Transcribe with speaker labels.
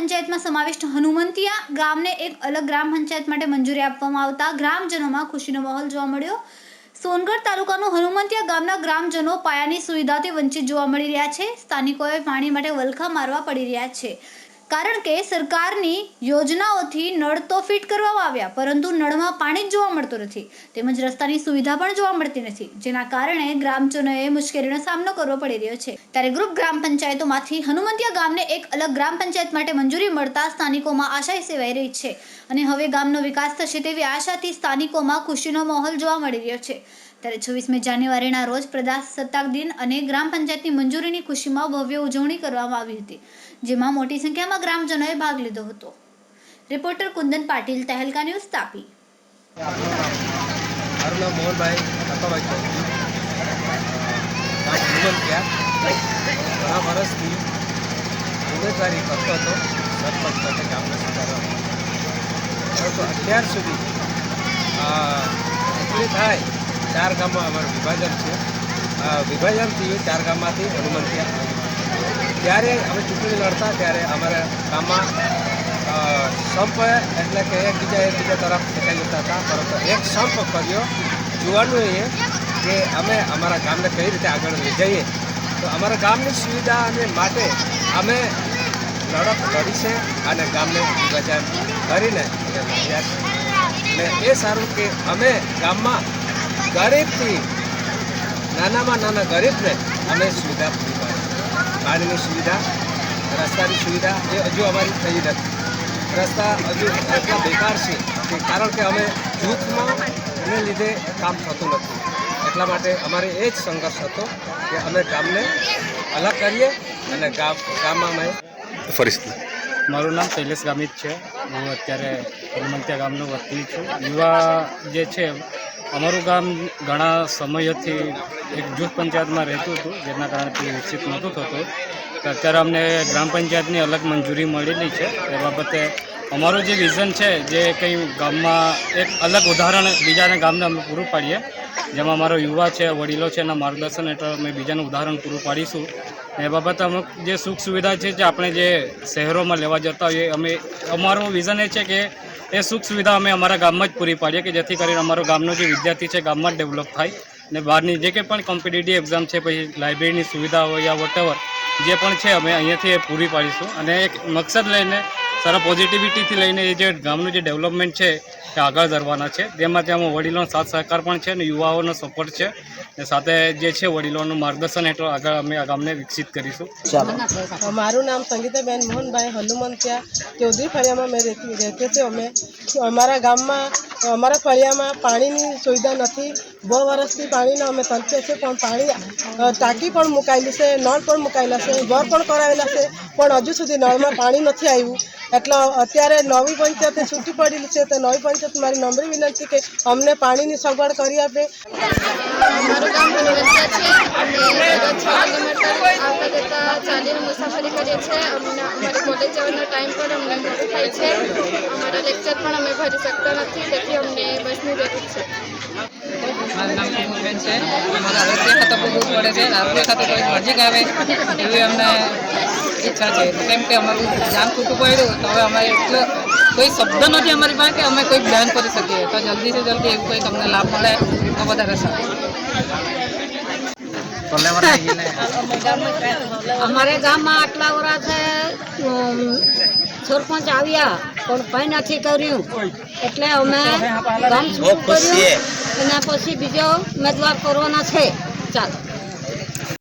Speaker 1: પંચાયતમાં સમાવિષ્ટ હનુમંતિયા ગામને એક અલગ ગ્રામ પંચાયત માટે મંજૂરી આપવામાં આવતા ગ્રામજનોમાં ખુશીનો માહોલ જોવા મળ્યો। સોનગઢ તાલુકાનું હનુમંતિયા ગામના ગ્રામજનો પાયાની સુવિધાથી વંચિત જોવા મળી રહ્યા છે। સ્થાનિકોએ પાણી માટે વલખા મારવા પડી રહ્યા છે, કારણ કે સરકારની યોજનાઓથી નળ તો ફિટ કરવામાં આવ્યા, પરંતુ નળમાં પાણી જ જોવા મળતું નથી, તેમજ રસ્તાની સુવિધા પણ જોવા મળતી નથી, જેના કારણે ગ્રામજનોએ મુશ્કેલીનો સામનો કરવો પડી રહ્યો છે। ત્યારે ગ્રુપ ગ્રામ પંચાયતોમાંથી હનુમંતિયા ગામને એક અલગ ગ્રામ પંચાયત માટે મંજૂરી મળતા સ્થાનિકોમાં આશા સેવાઈ રહી છે અને હવે ગામનો વિકાસ થશે તેવી આશાથી સ્થાનિકોમાં ખુશીનો માહોલ જોવા મળી રહ્યો છે। ત્યારે 26મી જાન્યુઆરીના રોજ પ્રજાસત્તાક દિન અને ગ્રામ પંચાયતની મંજૂરીની ખુશીમાં ભવ્ય ઉજવણી કરવામાં આવી હતી, જેમાં મોટી સંખ્યામાં ગ્રામજનોએ ભાગ લીધો હતો। Reporter Kundan Patil, Tehelka news, Tapi.
Speaker 2: મારું નામ મોહનભાઈ નકાભાઈ ચૌધરી, ગામ હનુમંતિયા। ઘણા વર્ષથી ઉમેદવારી કરતો હતો સરપંચ માટે ગામને સુધારવા, પરંતુ અત્યાર સુધી ચૂંટણી થાય 4 ગામમાં અમારું વિભાજન છે। વિભાજન થયું 4 ગામમાંથી હનુમંતિયા। ત્યારે અમે ચૂંટણી લડતા ત્યારે અમારા ગામમાં સંપ એટલે કે એકબીજા તરફ ફેંકાઈ જતા હતા, પરંતુ એક સંપ કર્યો જોવાનું કે અમે અમારા ગામને કઈ રીતે આગળ લઈ જઈએ। તો અમારા ગામની સુવિધા અને માટે અમે લડત લડી છે અને ગામને વિભાજન કરીને અને એ સારું કે અમે ગામમાં ગરીબથી નાનામાં નાના ગરીબને અમે સુવિધા પૂરી પાડી। પાણીની સુવિધા, રસ્તાની સુવિધા એ હજુ અમારી થઈ નથી। રસ્તા હજુ એટલા બેકાર છે કે કારણ કે અમે જૂથમાં એને લીધે કામ થતું નથી, એટલા માટે અમારે એ જ સંઘર્ષ હતો કે અમે ગામને અલગ કરીએ અને ગામમાં અમે
Speaker 3: ફરીથી।
Speaker 4: મારું નામ શૈલેષ ગામિત છે। હું અત્યારે હનુમંતિયા ગામનો વતની છું। યુવા જે છે, અમારું ગામ ઘણા સમયથી એક જૂથ પંચાયતમાં રહેતું હતું, જેના કારણે તે વિકસિત નહોતું થતું। તો અત્યારે અમને ગ્રામ પંચાયતની અલગ મંજૂરી મળેલી છે। એ બાબતે અમારું જે વિઝન છે, જે કંઈ ગામમાં એક અલગ ઉદાહરણ બીજાના ગામને અમે પૂરું પાડીએ, જેમાં અમારો યુવા છે, વડીલો છે, એના માર્ગદર્શન હેઠળ અમે બીજાનું ઉદાહરણ પૂરું પાડીશું। એ બાબતે અમુક જે સુખ સુવિધા છે, જે આપણે જે શહેરોમાં લેવા જતા હોઈએ, અમારું વિઝન એ છે કે એ સુખ સુવિધા અમે અમારા ગામમાં જ પૂરી પાડીએ, કે જેથી કરીને અમારો ગામનો જે વિદ્યાર્થી છે ગામમાં જ ડેવલપ થાય ને બહારની જે કંઈ પણ કોમ્પિટિટિવ એક્ઝામ છે, પછી લાઇબ્રેરીની સુવિધા હોય યા વોટેવર જે પણ છે, અમે અહીંયાથી એ પૂરી પાડીશું। અને એક મકસદ લઈને, સારા પોઝિટિવિટીથી લઈને એ જે ગામનું જે ડેવલપમેન્ટ છે એ આગળ ધરવાના છે, જેમાં ત્યાં વડીલોનો સાથ સહકાર પણ છે અને યુવાઓનો સપોર્ટ છે, ને સાથે જે છે વડીલોનું માર્ગદર્શન હેઠળ આગળ અમે આ ગામને વિકસિત કરીશું।
Speaker 5: મારું નામ સંગીતાબેન મોહનભાઈ હનુમંતિયા ચૌધરી ફળિયામાં મેં રહેતી છે। અમે અમારા ગામમાં અમારા ફળિયામાં પાણીની સુવિધા નથી। 2 વર્ષથી પાણીના અમે તરફીએ છીએ, પણ પાણી ટાંકી પણ મુકાયેલી છે, નળ પણ મુકાયેલા છે, બોર પણ કરાવેલા છે, પણ હજુ સુધી નળમાં પાણી નથી આવ્યું। એટલે અત્યારે નવી પંચાયતે છૂટી પડેલી છે, તો નવી પંચાયત મારી નમ્ર વિનંતી કે અમને પાણીની સગવડ કરી આપે।
Speaker 6: અમારું ગામ હનુમંતિયા છે અને દરરોજ 6 કિલોમીટર આવતા જતા ચાલીને મુસાફરી કરીએ છીએ। અમારી કોલેજ જવાનો ટાઈમ પણ અમને મોડું થાય છે। અમારા લેક્ચર પણ અમે ભરી શકતા નથી, તેથી અમને બસની જરૂર છે।
Speaker 7: મારું નામ ટીમુબેન છે। અમારે આરોગ્ય ખાતે બહુ દૂર પડે છે, આરોગ્ય ખાતે થોડીક નજીક આવે એવી અમને ઈચ્છા છે, કેમ કે અમારું જામ છૂટું પડ્યું તો હવે અમારે એટલો કોઈ શબ્દ નથી અમારી પાસે કે અમે કોઈ બેન કરી શકીએ, તો જલ્દીથી જલ્દી એવું કંઈક અમને લાભ મળે તો વધારે સારું।
Speaker 8: અમારે ગામમાં આટલા વર્ષે સરપંચ આવ્યા પણ કંઈ નથી કર્યું, એટલે અમે ગામ છૂટું કર્યું, એના પછી બીજો ઉમેદવાર કરવાના છે। ચાલો।